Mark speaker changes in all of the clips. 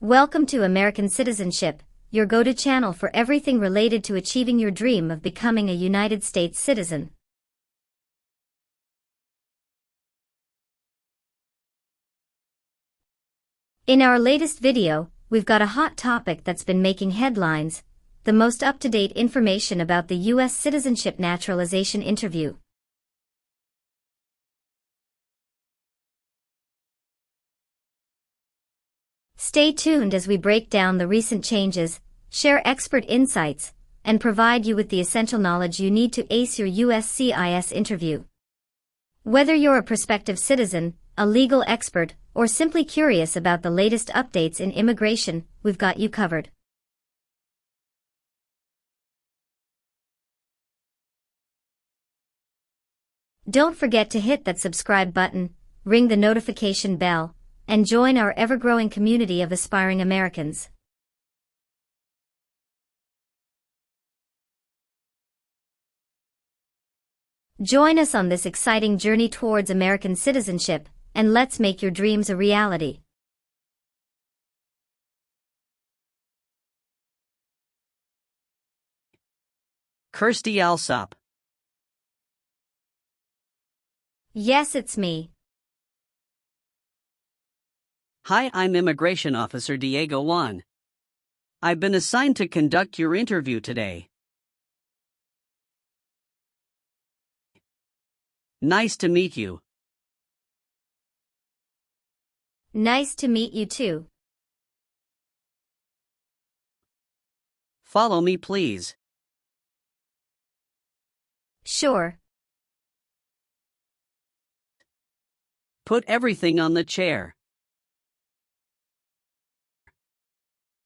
Speaker 1: Welcome to American Citizenship, your go-to channel for everything related to achieving your dream of becoming a United States citizen. In our latest video, we've got a hot topic that's been making headlines: the most up-to-date information about the U.S. Citizenship Naturalization interview. Stay tuned as we break down the recent changes, share expert insights, and provide you with the essential knowledge you need to ace your USCIS interview. Whether you're a prospective citizen, a legal expert, or simply curious about the latest updates in immigration, we've got you covered. Don't forget to hit that subscribe button, ring the notification bell, and join our ever-growing community of aspiring Americans. Join us on this exciting journey towards American citizenship, and let's make your dreams a reality.
Speaker 2: Kirsty Alsop.
Speaker 1: Yes, it's me.
Speaker 2: Hi, I'm Immigration Officer Diego Juan. I've been assigned to conduct your interview today. Nice to meet you.
Speaker 1: Nice to meet you too.
Speaker 2: Follow me, please.
Speaker 1: Sure.
Speaker 2: Put everything on the chair.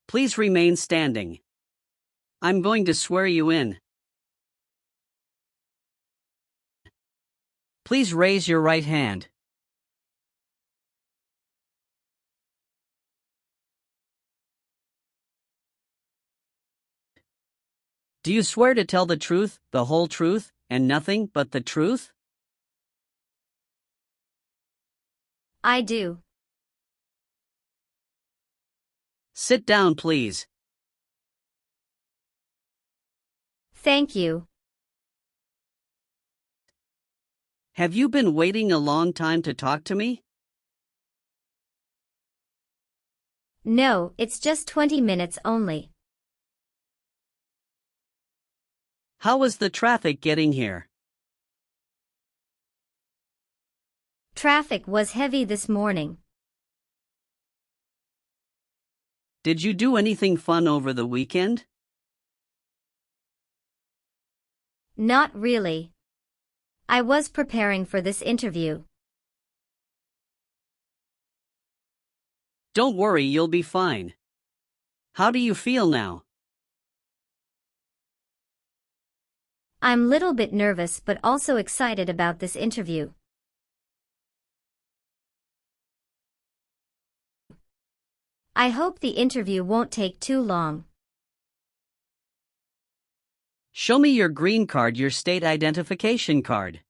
Speaker 2: Please remain standing. I'm going to swear you in. Please raise your right hand. Do you swear to tell the truth, the whole truth, and nothing but the truth?
Speaker 1: I do.
Speaker 2: Sit down, please.
Speaker 1: Thank you.
Speaker 2: Have you been waiting a long time to talk to me?
Speaker 1: No, it's just 20 minutes only.
Speaker 2: How was the traffic getting here?
Speaker 1: Traffic was heavy this morning.
Speaker 2: Did you do anything fun over the weekend?
Speaker 1: Not really. I was preparing for this interview.
Speaker 2: Don't worry, you'll be fine. How do you feel now?
Speaker 1: I'm a little bit nervous but also excited about this interview. I hope the interview won't take too long.
Speaker 2: Show me your green card, your state identification card.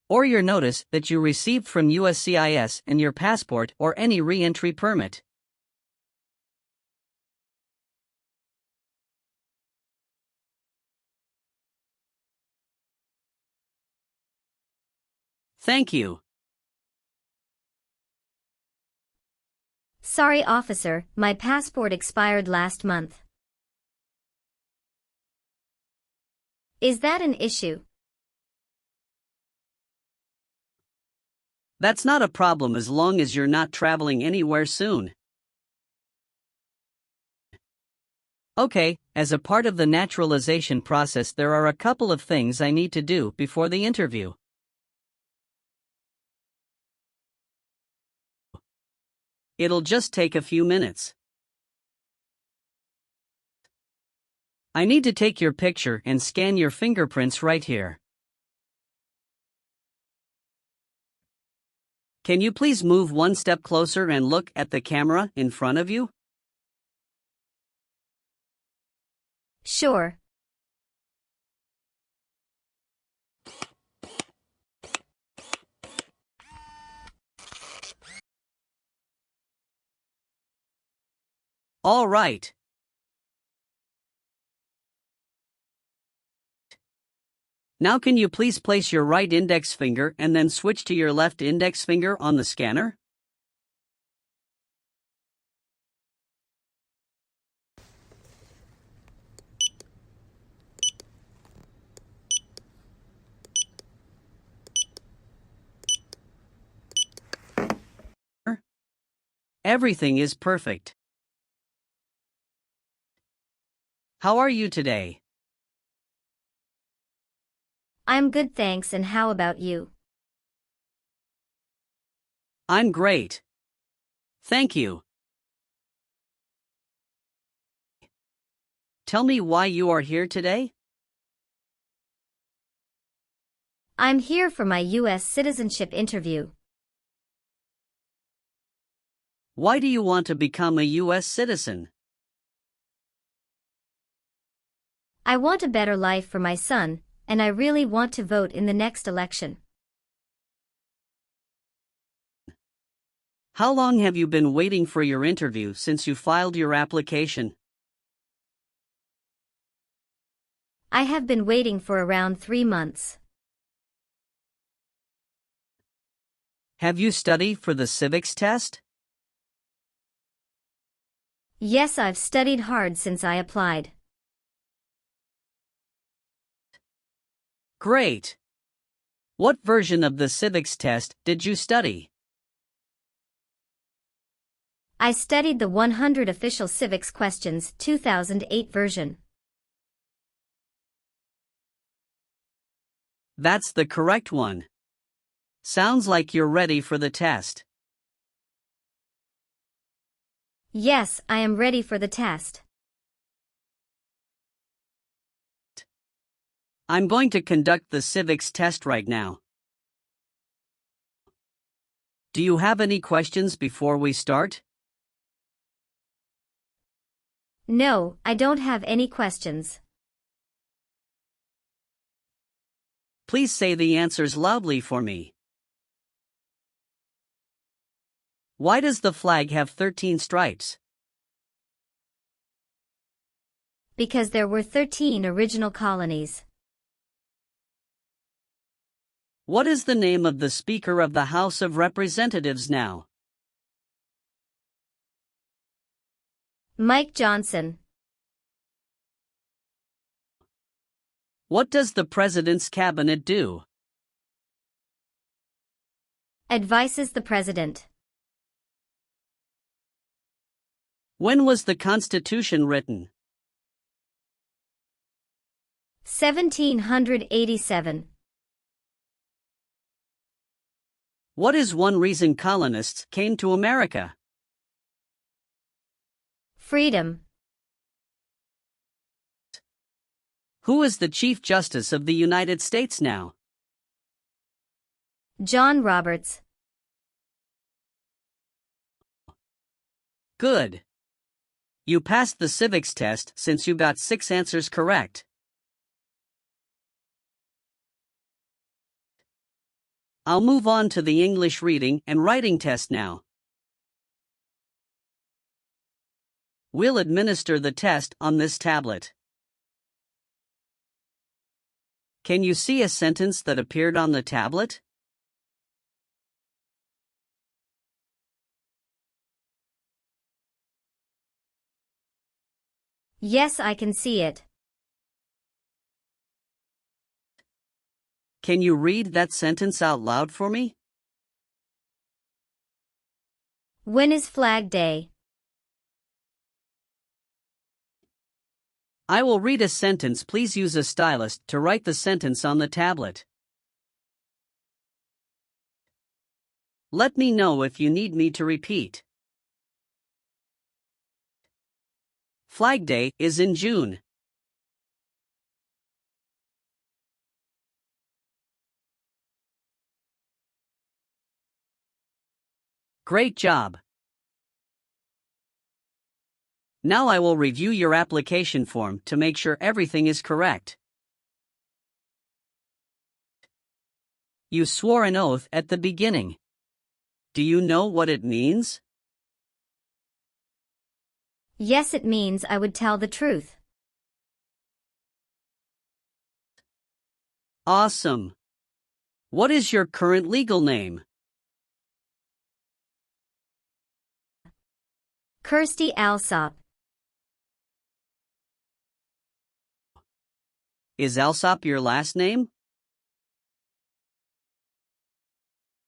Speaker 2: Or your notice that you received from USCIS and your passport or any re-entry permit. Thank you.
Speaker 1: Sorry, officer, my passport expired last month. Is that an issue?
Speaker 2: That's not a problem as long as you're not traveling anywhere soon. Okay, as a part of the naturalization process, there are a couple of things I need to do before the interview. It'll just take a few minutes. I need to take your picture and scan your fingerprints right here. Can you please move one step closer and look at the camera in front of you?
Speaker 1: Sure.
Speaker 2: All right. Now can you please place your right index finger and then switch to your left index finger on the scanner? Everything is perfect. How are you today?
Speaker 1: I'm good, thanks, and how about you?
Speaker 2: I'm great. Thank you. Tell me why you are here today?
Speaker 1: I'm here for my U.S. citizenship interview.
Speaker 2: Why do you want to become a U.S. citizen?
Speaker 1: I want a better life for my son, and I really want to vote in the next election.
Speaker 2: How long have you been waiting for your interview since you filed your application?
Speaker 1: I have been waiting for around 3 months.
Speaker 2: Have you studied for the civics test?
Speaker 1: Yes, I've studied hard since I applied.
Speaker 2: Great. What version of the civics test did you study?
Speaker 1: I studied the 100 Official Civics Questions 2008 version.
Speaker 2: That's the correct one. Sounds like you're ready for the test.
Speaker 1: Yes, I am ready for the test.
Speaker 2: I'm going to conduct the civics test right now. Do you have any questions before we start?
Speaker 1: No, I don't have any questions.
Speaker 2: Please say the answers loudly for me. Why does the flag have 13 stripes?
Speaker 1: Because there were 13 original colonies.
Speaker 2: What is the name of the Speaker of the House of Representatives now?
Speaker 1: Mike Johnson.
Speaker 2: What does the President's Cabinet do?
Speaker 1: Advises the President.
Speaker 2: When was the Constitution written?
Speaker 1: 1787.
Speaker 2: What is one reason colonists came to America?
Speaker 1: Freedom.
Speaker 2: Who is the Chief Justice of the United States now?
Speaker 1: John Roberts.
Speaker 2: Good. You passed the civics test since you got 6 answers correct. I'll move on to the English reading and writing test now. We'll administer the test on this tablet. Can you see a sentence that appeared on the tablet?
Speaker 1: Yes, I can see it.
Speaker 2: Can you read that sentence out loud for me?
Speaker 1: When is Flag Day?
Speaker 2: I will read a sentence. Please use a stylus to write the sentence on the tablet. Let me know if you need me to repeat. Flag Day is in June. Great job. Now I will review your application form to make sure everything is correct. You swore an oath at the beginning. Do you know what it means?
Speaker 1: Yes, it means I would tell the truth.
Speaker 2: Awesome. What is your current legal name?
Speaker 1: Kirsty Alsop.
Speaker 2: Is Alsop your last name?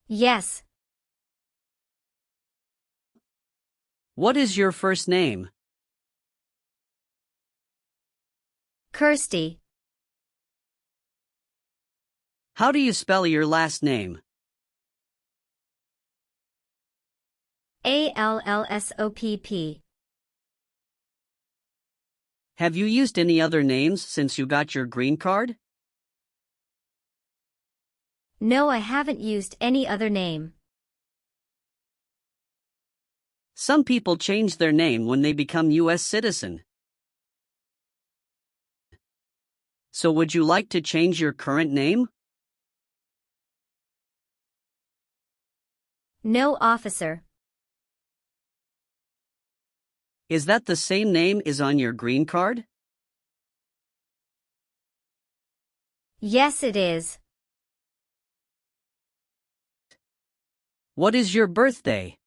Speaker 1: Yes.
Speaker 2: What is your first name?
Speaker 1: Kirsty.
Speaker 2: How do you spell your last name?
Speaker 1: Allsopp.
Speaker 2: Have you used any other names since you got your green card?
Speaker 1: No, I haven't used any other name.
Speaker 2: Some people change their name when they become U.S. citizen. So would you like to change your current name?
Speaker 1: No, officer.
Speaker 2: Is that the same name is on your green card?
Speaker 1: Yes, it is.
Speaker 2: What is your birthday?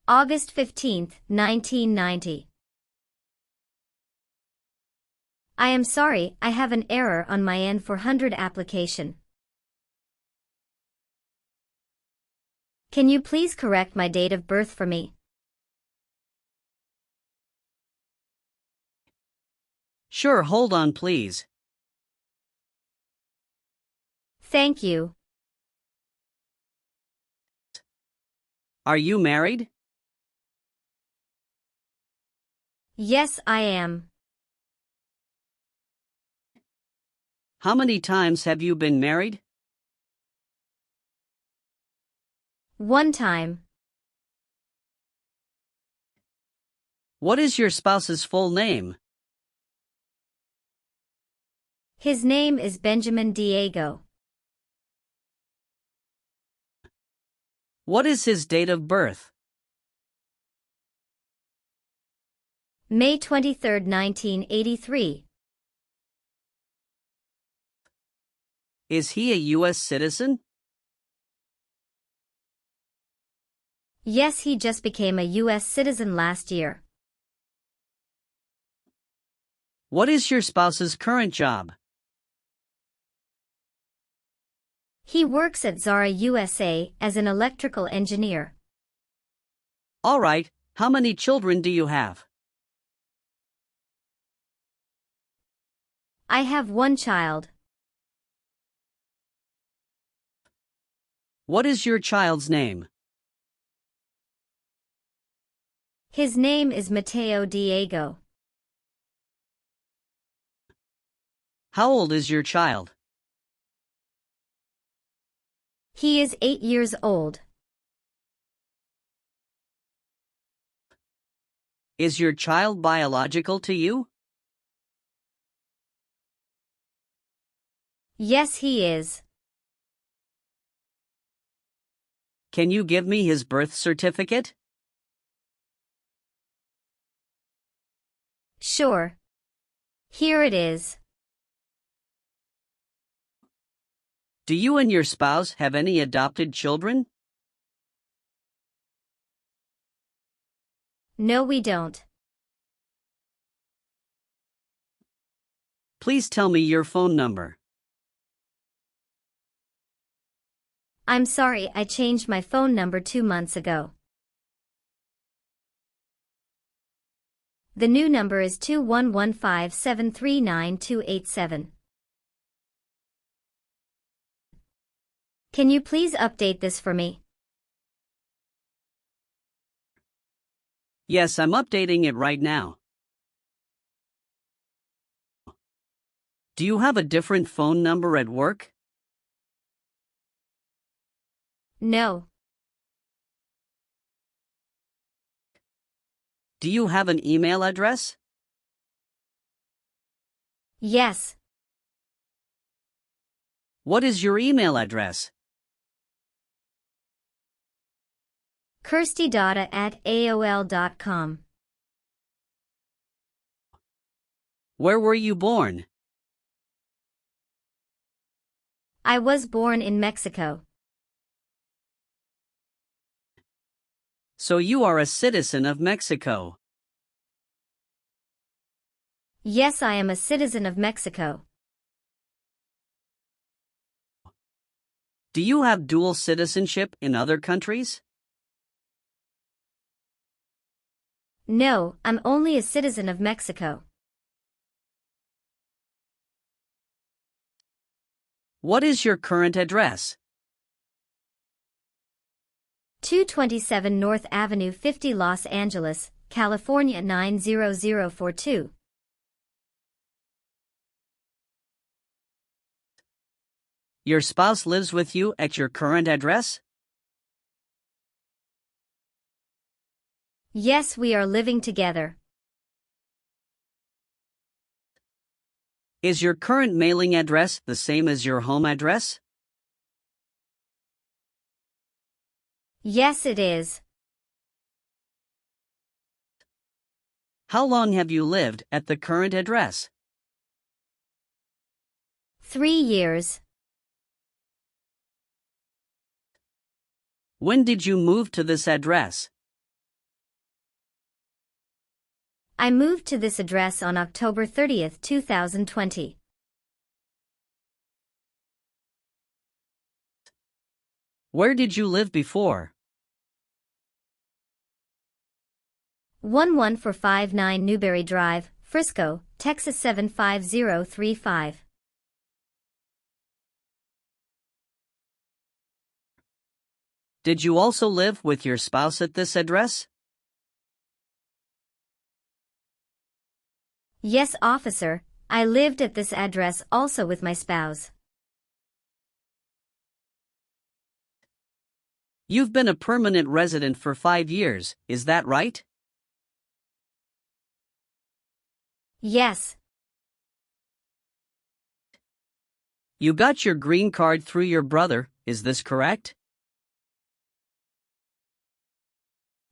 Speaker 1: August 15th, 1990. I am sorry, I have an error on my N400 application. Can you please correct my date of birth for me?
Speaker 2: Sure, hold on please.
Speaker 1: Thank you.
Speaker 2: Are you married?
Speaker 1: Yes, I am.
Speaker 2: How many times have you been married?
Speaker 1: One time.
Speaker 2: What is your spouse's full name?
Speaker 1: His name is Benjamin Diego.
Speaker 2: What is his date of birth?
Speaker 1: May 23, 1983.
Speaker 2: Is he a U.S. citizen?
Speaker 1: Yes, he just became a U.S. citizen last year.
Speaker 2: What is your spouse's current job?
Speaker 1: He works at Zara USA as an electrical engineer.
Speaker 2: All right, how many children do you have?
Speaker 1: I have one child.
Speaker 2: What is your child's name?
Speaker 1: His name is Mateo Diego.
Speaker 2: How old is your child?
Speaker 1: He is 8 years old.
Speaker 2: Is your child biological to you?
Speaker 1: Yes, he is.
Speaker 2: Can you give me his birth certificate?
Speaker 1: Sure. Here it is.
Speaker 2: Do you and your spouse have any adopted children?
Speaker 1: No, we don't.
Speaker 2: Please tell me your phone number.
Speaker 1: I'm sorry, I changed my phone number 2 months ago. The new number is 2115739287. Can you please update this for me?
Speaker 2: Yes, I'm updating it right now. Do you have a different phone number at work?
Speaker 1: No.
Speaker 2: Do you have an email address?
Speaker 1: Yes.
Speaker 2: What is your email address?
Speaker 1: kirstydata@aol.com.
Speaker 2: Where were you born?
Speaker 1: I was born in Mexico.
Speaker 2: So you are a citizen of Mexico.
Speaker 1: Yes, I am a citizen of Mexico.
Speaker 2: Do you have dual citizenship in other countries?
Speaker 1: No, I'm only a citizen of Mexico.
Speaker 2: What is your current address?
Speaker 1: 227 North Avenue 50 Los Angeles, California 90042.
Speaker 2: Your spouse lives with you at your current address?
Speaker 1: Yes, we are living together.
Speaker 2: Is your current mailing address the same as your home address?
Speaker 1: Yes, it is.
Speaker 2: How long have you lived at the current address?
Speaker 1: 3 years.
Speaker 2: When did you move to this address?
Speaker 1: I moved to this address on October 30th, 2020.
Speaker 2: Where did you live before?
Speaker 1: 11459 Newberry Drive, Frisco, Texas 75035.
Speaker 2: Did you also live with your spouse at this address?
Speaker 1: Yes, officer, I lived at this address also with my spouse.
Speaker 2: You've been a permanent resident for 5 years, is that right?
Speaker 1: Yes.
Speaker 2: You got your green card through your brother, is this correct?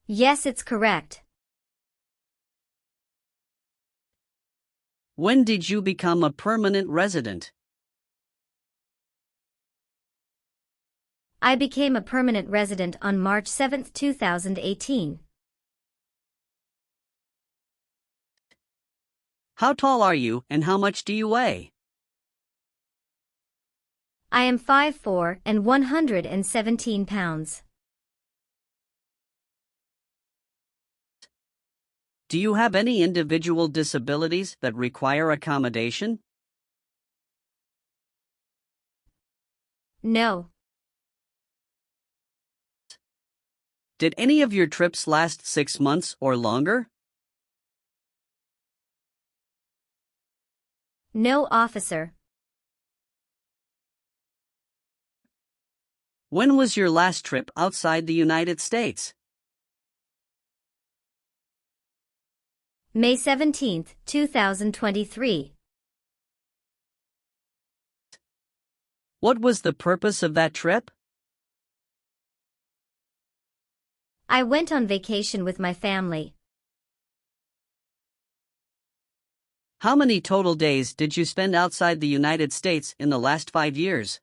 Speaker 1: Yes, it's correct.
Speaker 2: When did you become a permanent resident?
Speaker 1: I became a permanent resident on March 7, 2018.
Speaker 2: How tall are you and how much do you weigh?
Speaker 1: I am 5'4" and 117 pounds.
Speaker 2: Do you have any individual disabilities that require accommodation?
Speaker 1: No.
Speaker 2: Did any of your trips last 6 months or longer?
Speaker 1: No, officer.
Speaker 2: When was your last trip outside the United States?
Speaker 1: May 17, 2023.
Speaker 2: What was the purpose of that trip?
Speaker 1: I went on vacation with my family.
Speaker 2: How many total days did you spend outside the United States in the last 5 years?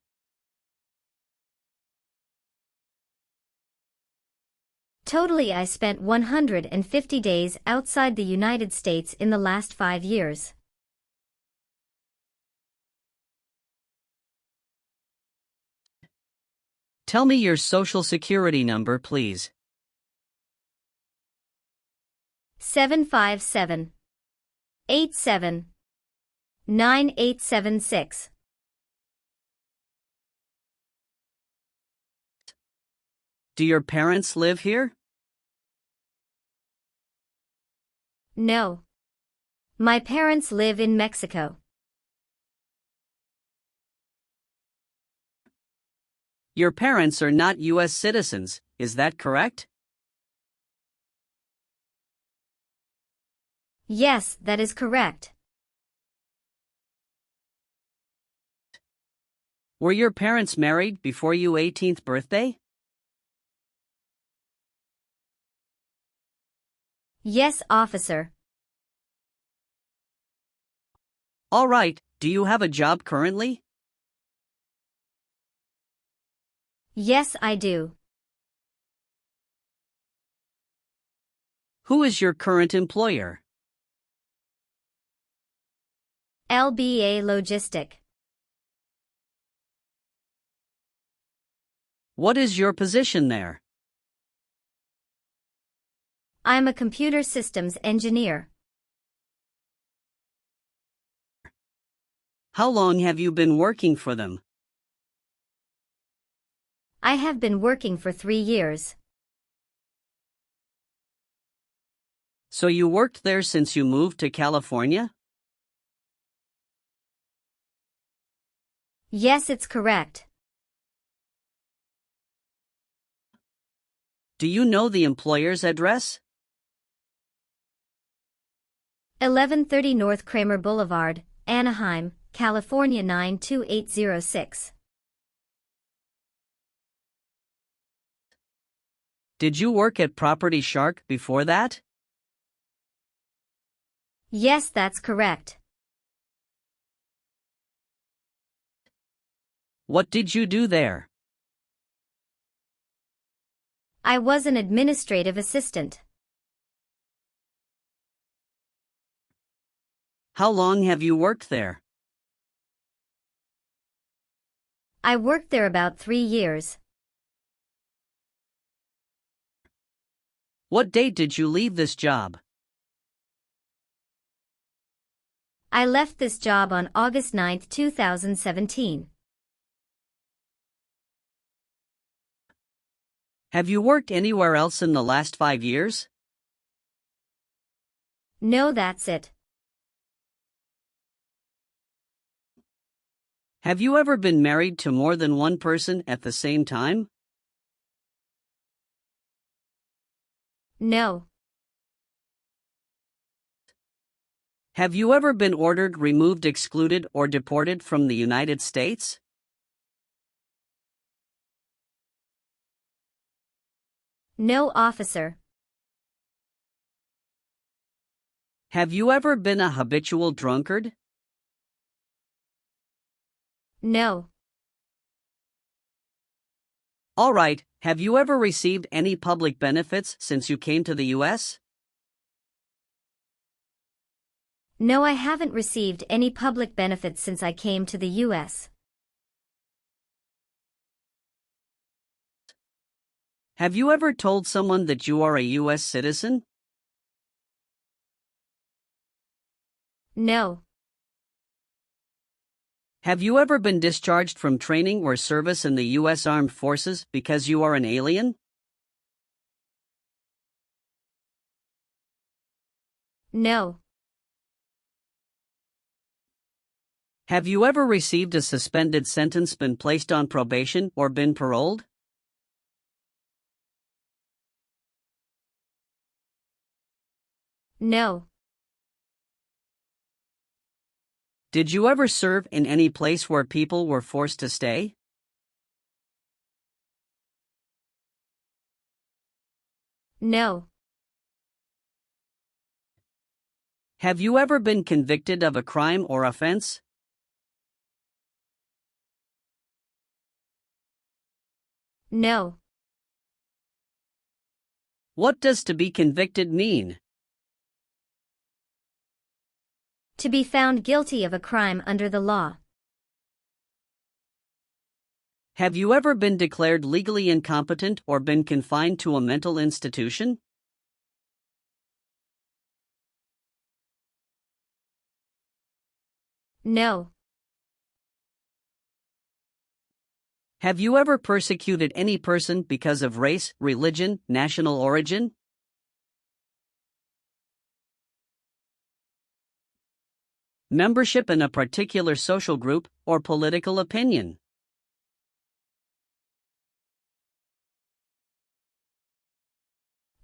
Speaker 1: Totally, I spent 150 days outside the United States in the last 5 years.
Speaker 2: Tell me your social security number, please.
Speaker 1: 757-87-9876.
Speaker 2: Do your parents live here?
Speaker 1: No. My parents live in Mexico.
Speaker 2: Your parents are not U.S. citizens, is that correct?
Speaker 1: Yes, that is correct.
Speaker 2: Were your parents married before your 18th birthday?
Speaker 1: Yes, officer.
Speaker 2: All right, do you have a job currently?
Speaker 1: Yes, I do.
Speaker 2: Who is your current employer?
Speaker 1: LBA Logistic.
Speaker 2: What is your position there?
Speaker 1: I'm a computer systems engineer.
Speaker 2: How long have you been working for them?
Speaker 1: I have been working for 3 years.
Speaker 2: So you worked there since you moved to California?
Speaker 1: Yes, it's correct.
Speaker 2: Do you know the employer's address?
Speaker 1: 1130 North Kramer Boulevard, Anaheim, California 92806.
Speaker 2: Did you work at Property Shark before that?
Speaker 1: Yes, that's correct.
Speaker 2: What did you do there?
Speaker 1: I was an administrative assistant.
Speaker 2: How long have you worked there?
Speaker 1: I worked there about 3 years.
Speaker 2: What date did you leave this job?
Speaker 1: I left this job on August 9, 2017.
Speaker 2: Have you worked anywhere else in the last 5 years?
Speaker 1: No, that's it.
Speaker 2: Have you ever been married to more than one person at the same time?
Speaker 1: No.
Speaker 2: Have you ever been ordered, removed, excluded, or deported from the United States?
Speaker 1: No, officer.
Speaker 2: Have you ever been a habitual drunkard?
Speaker 1: No.
Speaker 2: All right, have you ever received any public benefits since you came to the U.S.?
Speaker 1: No, I haven't received any public benefits since I came to the U.S.
Speaker 2: Have you ever told someone that you are a U.S. citizen?
Speaker 1: No.
Speaker 2: Have you ever been discharged from training or service in the U.S. Armed Forces because you are an alien?
Speaker 1: No.
Speaker 2: Have you ever received a suspended sentence, been placed on probation, or been paroled?
Speaker 1: No.
Speaker 2: Did you ever serve in any place where people were forced to stay?
Speaker 1: No.
Speaker 2: Have you ever been convicted of a crime or offense?
Speaker 1: No.
Speaker 2: What does to be convicted mean?
Speaker 1: To be found guilty of a crime under the law.
Speaker 2: Have you ever been declared legally incompetent or been confined to a mental institution?
Speaker 1: No.
Speaker 2: Have you ever persecuted any person because of race, religion, national origin? Membership in a particular social group or political opinion?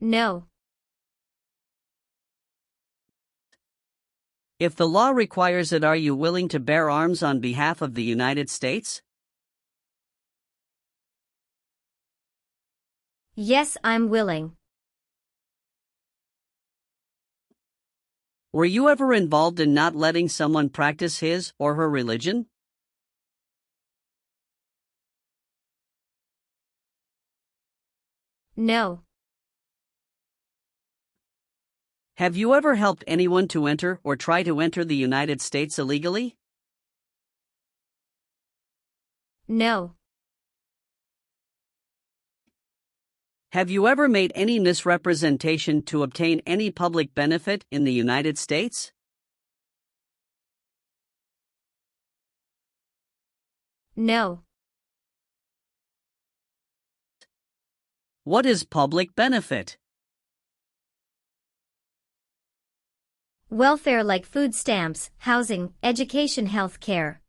Speaker 1: No.
Speaker 2: If the law requires it, are you willing to bear arms on behalf of the United States?
Speaker 1: Yes, I'm willing.
Speaker 2: Were you ever involved in not letting someone practice his or her religion?
Speaker 1: No.
Speaker 2: Have you ever helped anyone to enter or try to enter the United States illegally?
Speaker 1: No.
Speaker 2: Have you ever made any misrepresentation to obtain any public benefit in the United States?
Speaker 1: No.
Speaker 2: What is public benefit?
Speaker 1: Welfare like food stamps, housing, education, health care.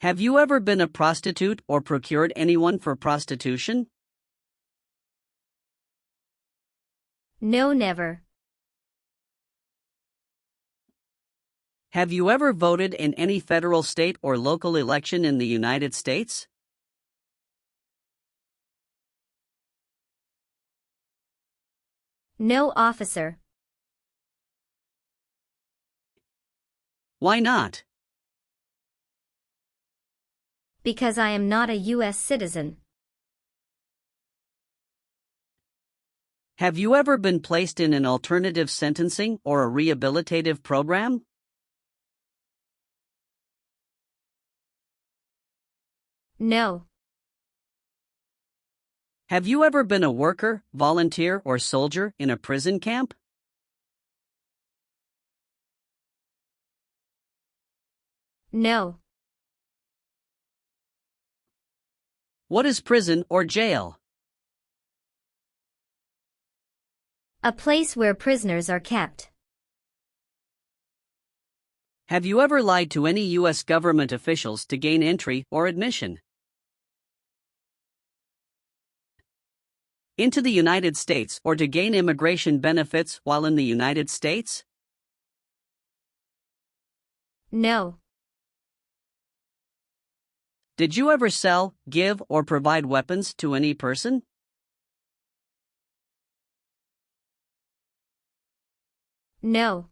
Speaker 2: Have you ever been a prostitute or procured anyone for prostitution?
Speaker 1: No, never.
Speaker 2: Have you ever voted in any federal, state, or local election in the United States?
Speaker 1: No, officer.
Speaker 2: Why not?
Speaker 1: Because I am not a U.S. citizen.
Speaker 2: Have you ever been placed in an alternative sentencing or a rehabilitative program?
Speaker 1: No.
Speaker 2: Have you ever been a worker, volunteer, or soldier in a prison camp?
Speaker 1: No.
Speaker 2: What is prison or jail?
Speaker 1: A place where prisoners are kept.
Speaker 2: Have you ever lied to any U.S. government officials to gain entry or admission into the United States or to gain immigration benefits while in the United States?
Speaker 1: No.
Speaker 2: Did you ever sell, give, or provide weapons to any person?
Speaker 1: No.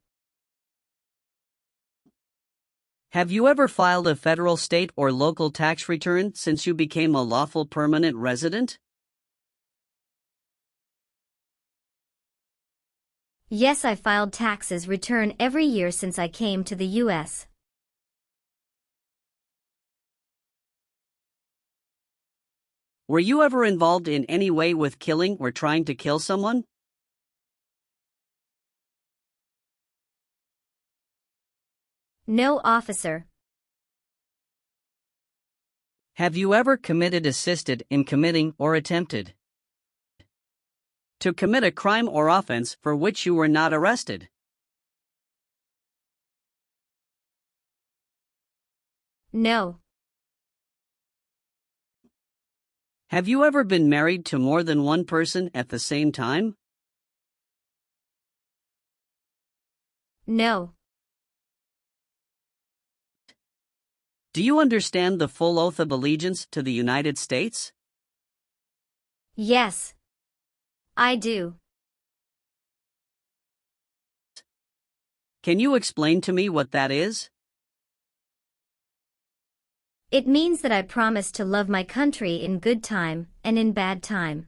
Speaker 2: Have you ever filed a federal, state, or local tax return since you became a lawful permanent resident?
Speaker 1: Yes, I filed taxes return every year since I came to the U.S.
Speaker 2: Were you ever involved in any way with killing or trying to kill someone?
Speaker 1: No, officer.
Speaker 2: Have you ever committed, assisted in committing, or attempted to commit a crime or offense for which you were not arrested?
Speaker 1: No.
Speaker 2: Have you ever been married to more than one person at the same time?
Speaker 1: No.
Speaker 2: Do you understand the full oath of allegiance to the United States?
Speaker 1: Yes. I do.
Speaker 2: Can you explain to me what that is?
Speaker 1: It means that I promise to love my country in good time and in bad time.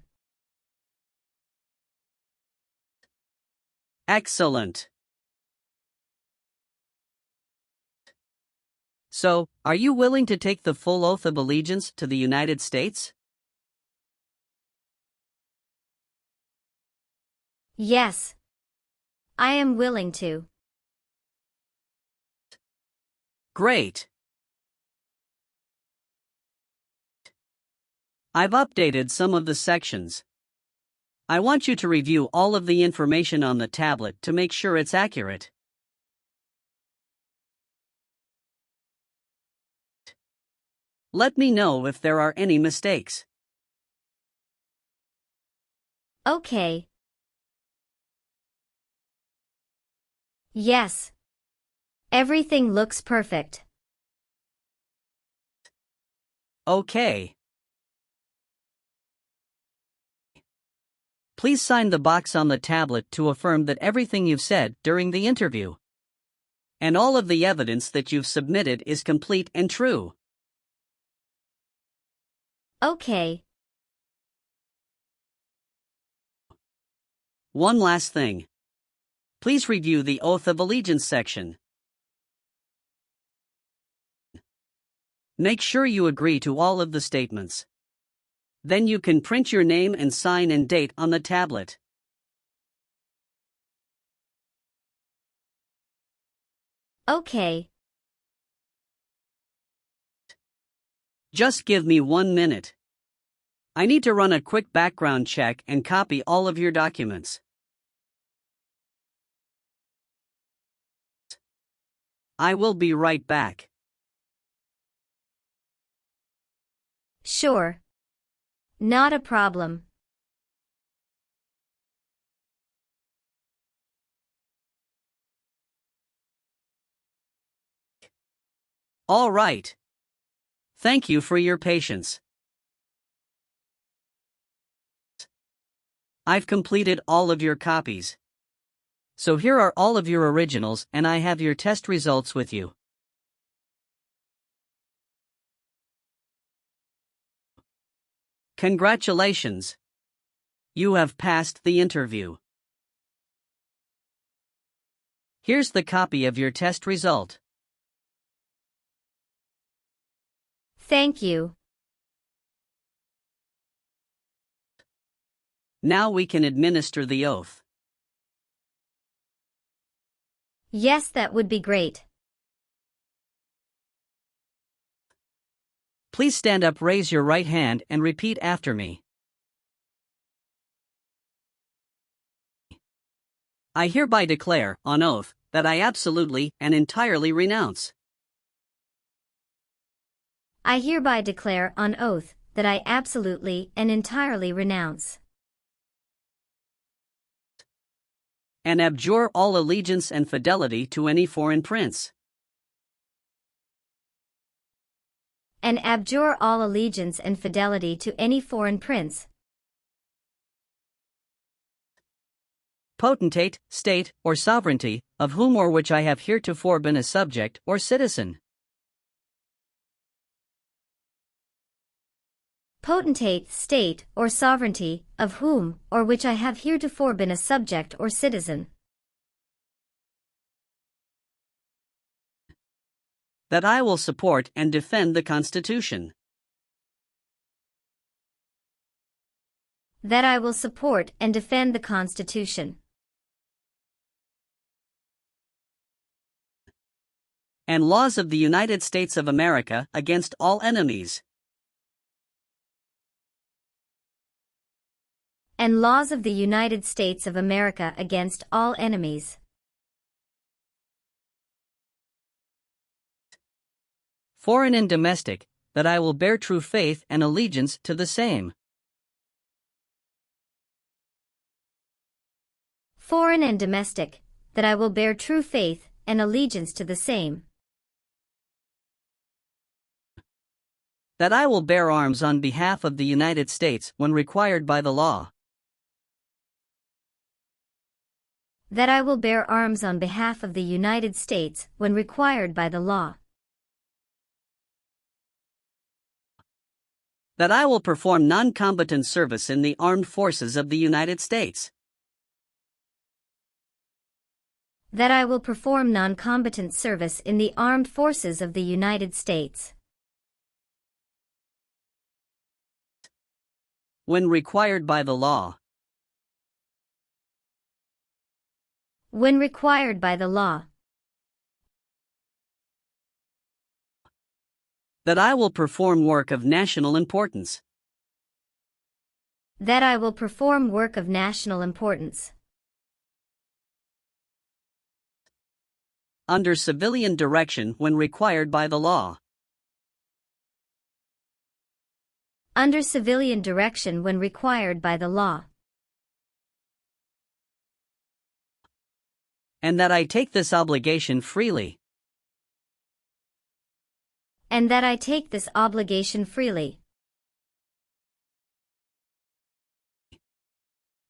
Speaker 2: Excellent. So, are you willing to take the full oath of allegiance to the United States?
Speaker 1: Yes. I am willing to.
Speaker 2: Great. I've updated some of the sections. I want you to review all of the information on the tablet to make sure it's accurate. Let me know if there are any mistakes.
Speaker 1: Okay. Yes. Everything looks perfect.
Speaker 2: Okay. Please sign the box on the tablet to affirm that everything you've said during the interview and all of the evidence that you've submitted is complete and true.
Speaker 1: Okay.
Speaker 2: One last thing. Please review the Oath of Allegiance section. Make sure you agree to all of the statements. Then you can print your name and sign and date on the tablet.
Speaker 1: Okay.
Speaker 2: Just give me 1 minute. I need to run a quick background check and copy all of your documents. I will be right back.
Speaker 1: Sure. Not a problem.
Speaker 2: All right. Thank you for your patience. I've completed all of your copies. So here are all of your originals, and I have your test results with you. Congratulations! You have passed the interview. Here's the copy of your test result.
Speaker 1: Thank you.
Speaker 2: Now we can administer the oath.
Speaker 1: Yes, that would be great.
Speaker 2: Please stand up, raise your right hand, and repeat after me. I hereby declare, on oath, that I absolutely and entirely renounce.
Speaker 1: I hereby declare on oath that I absolutely and entirely renounce
Speaker 2: And abjure all allegiance and fidelity to any foreign prince.
Speaker 1: and abjure all allegiance and fidelity to any foreign prince,
Speaker 2: potentate, state, or sovereignty, of whom or which I have heretofore been a subject or citizen.
Speaker 1: potentate, state, or sovereignty, of whom or which I have heretofore been a subject or citizen,
Speaker 2: That I will support and defend the Constitution.
Speaker 1: that I will support and defend the Constitution,
Speaker 2: And laws of the United States of America against all enemies.
Speaker 1: and laws of the United States of America against all enemies,
Speaker 2: Foreign and domestic, that I will bear true faith and allegiance to the same.
Speaker 1: foreign and domestic, that I will bear true faith and allegiance to the same,
Speaker 2: That I will bear arms on behalf of the United States when required by the law.
Speaker 1: that I will bear arms on behalf of the United States when required by the law,
Speaker 2: That I will perform non-combatant service in the armed forces of the United States.
Speaker 1: that I will perform non-combatant service in the armed forces of the United States,
Speaker 2: When required by the law.
Speaker 1: when required by the law,
Speaker 2: That I will perform work of national importance.
Speaker 1: that I will perform work of national importance,
Speaker 2: Under civilian direction when required by the law.
Speaker 1: under civilian direction when required by the law,
Speaker 2: And that I take this obligation freely.
Speaker 1: and that I take this obligation freely,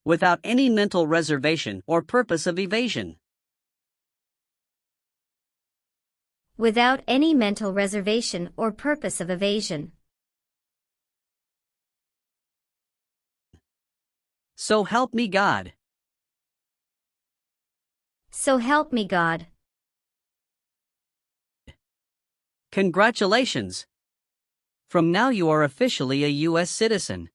Speaker 2: without any mental reservation or purpose of evasion.
Speaker 1: Without any mental reservation or purpose of evasion.
Speaker 2: So help me God.
Speaker 1: So help me God.
Speaker 2: Congratulations! From now you are officially a U.S. citizen.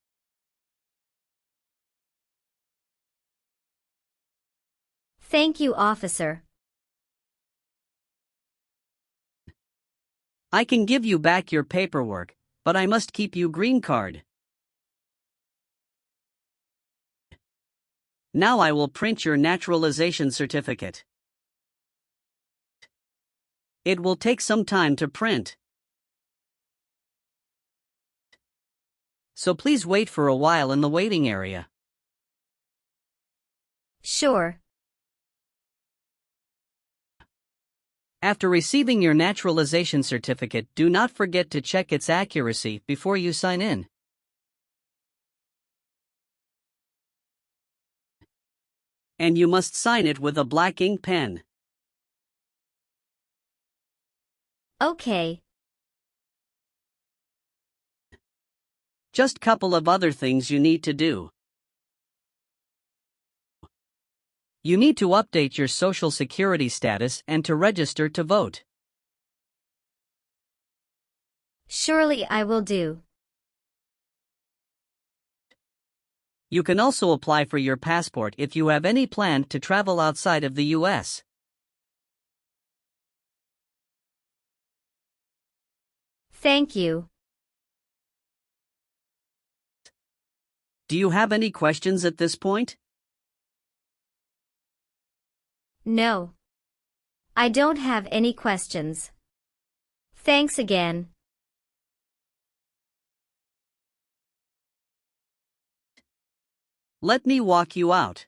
Speaker 1: Thank you, officer.
Speaker 2: I can give you back your paperwork, but I must keep you green card. Now I will print your naturalization certificate. It will take some time to print. So please wait for a while in the waiting area.
Speaker 1: Sure.
Speaker 2: After receiving your naturalization certificate, do not forget to check its accuracy before you sign in. And you must sign it with a black ink pen.
Speaker 1: Okay.
Speaker 2: Just couple of other things you need to do. You need to update your social security status and to register to vote.
Speaker 1: Surely I will do.
Speaker 2: You can also apply for your passport if you have any plan to travel outside of the U.S.
Speaker 1: Thank you.
Speaker 2: Do you have any questions at this point?
Speaker 1: No. I don't have any questions. Thanks again.
Speaker 2: Let me walk you out.